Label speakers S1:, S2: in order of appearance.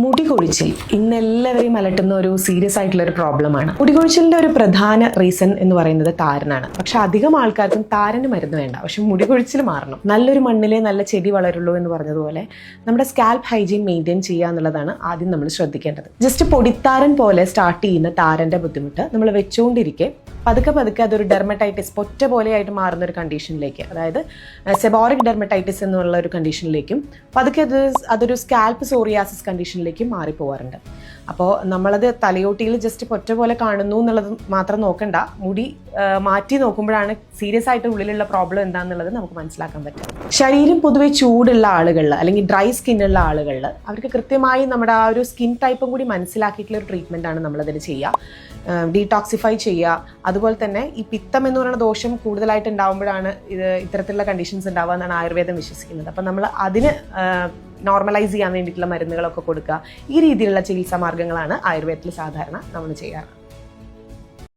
S1: മുടി കൊഴിച്ചിൽ ഇന്ന് എല്ലാവരെയും അലട്ടുന്ന ഒരു സീരിയസ് ആയിട്ടുള്ള ഒരു പ്രോബ്ലമാണ്. മുടി കൊഴിച്ചിലിന്റെ ഒരു പ്രധാന റീസൺ എന്ന് പറയുന്നത് താരനാണ്. പക്ഷെ അധികം ആൾക്കാർക്കും താരന് മരുന്ന് വേണ്ട, പക്ഷെ മുടി കൊഴിച്ചിൽ മാറണം. നല്ലൊരു മണ്ണിലെ നല്ല ചെടി വളരുള്ളൂ എന്ന് പറഞ്ഞതുപോലെ നമ്മുടെ സ്കാൽപ്പ് ഹൈജീൻ മെയിൻറ്റെയിൻ ചെയ്യുക എന്നുള്ളതാണ് ആദ്യം നമ്മൾ ശ്രദ്ധിക്കേണ്ടത്. ജസ്റ്റ് പൊടിത്താരൻ പോലെ സ്റ്റാർട്ട് ചെയ്യുന്ന താരന്റെ ബുദ്ധിമുട്ട് നമ്മൾ വെച്ചുകൊണ്ടിരിക്കെ പതുക്കെ പതുക്കെ അതൊരു ഡെർമറ്റൈറ്റിസ്, പൊറ്റ പോലെയായിട്ട് മാറുന്ന ഒരു കണ്ടീഷനിലേക്ക്, അതായത് സെബോറിക് ഡെർമറ്റൈറ്റിസ് എന്നുള്ള ഒരു കണ്ടീഷനിലേക്കും പതുക്കെ അതൊരു സ്കാൽപ്പ് സോറിയാസിസ് കണ്ടീഷനിലേക്കും മാറിപ്പോവാറുണ്ട്. അപ്പോൾ നമ്മളത് തലയോട്ടിയിൽ ജസ്റ്റ് പൊറ്റ പോലെ കാണുന്നു എന്നുള്ളത് മാത്രം നോക്കണ്ട, മുടി മാറ്റി നോക്കുമ്പോഴാണ് സീരിയസ് ആയിട്ട് ഉള്ളിലുള്ള പ്രോബ്ലം എന്താണെന്നുള്ളത് നമുക്ക് മനസ്സിലാക്കാൻ പറ്റും. ശരീരം പൊതുവെ ചൂടുള്ള ആളുകളിൽ അല്ലെങ്കിൽ ഡ്രൈ സ്കിന്നുള്ള ആളുകളിൽ അവർക്ക് കൃത്യമായി നമ്മുടെ ആ ഒരു സ്കിൻ ടൈപ്പും കൂടി മനസ്സിലാക്കിയിട്ടുള്ള ഒരു ട്രീറ്റ്മെൻ്റ് ആണ് നമ്മളതിന് ചെയ്യുക. ഡീടോക്സിഫൈ ചെയ്യുക. അതുപോലെ തന്നെ ഈ പിത്തം എന്ന് പറയുന്ന ദോഷം കൂടുതലായിട്ട് ഉണ്ടാകുമ്പോഴാണ് ഇത്തരത്തിലുള്ള കണ്ടീഷൻസ് ഉണ്ടാവുക എന്നാണ് ആയുർവേദം വിശ്വസിക്കുന്നത്. അപ്പം നമ്മൾ അതിന് നോർമലൈസ് ചെയ്യാൻ വേണ്ടിയിട്ടുള്ള മരുന്നുകളൊക്കെ കൊടുക്കുക. ഈ രീതിയിലുള്ള ചികിത്സാ മാർഗ്ഗങ്ങളാണ് ആയുർവേദത്തിൽ സാധാരണ നമ്മൾ ചെയ്യാറ്.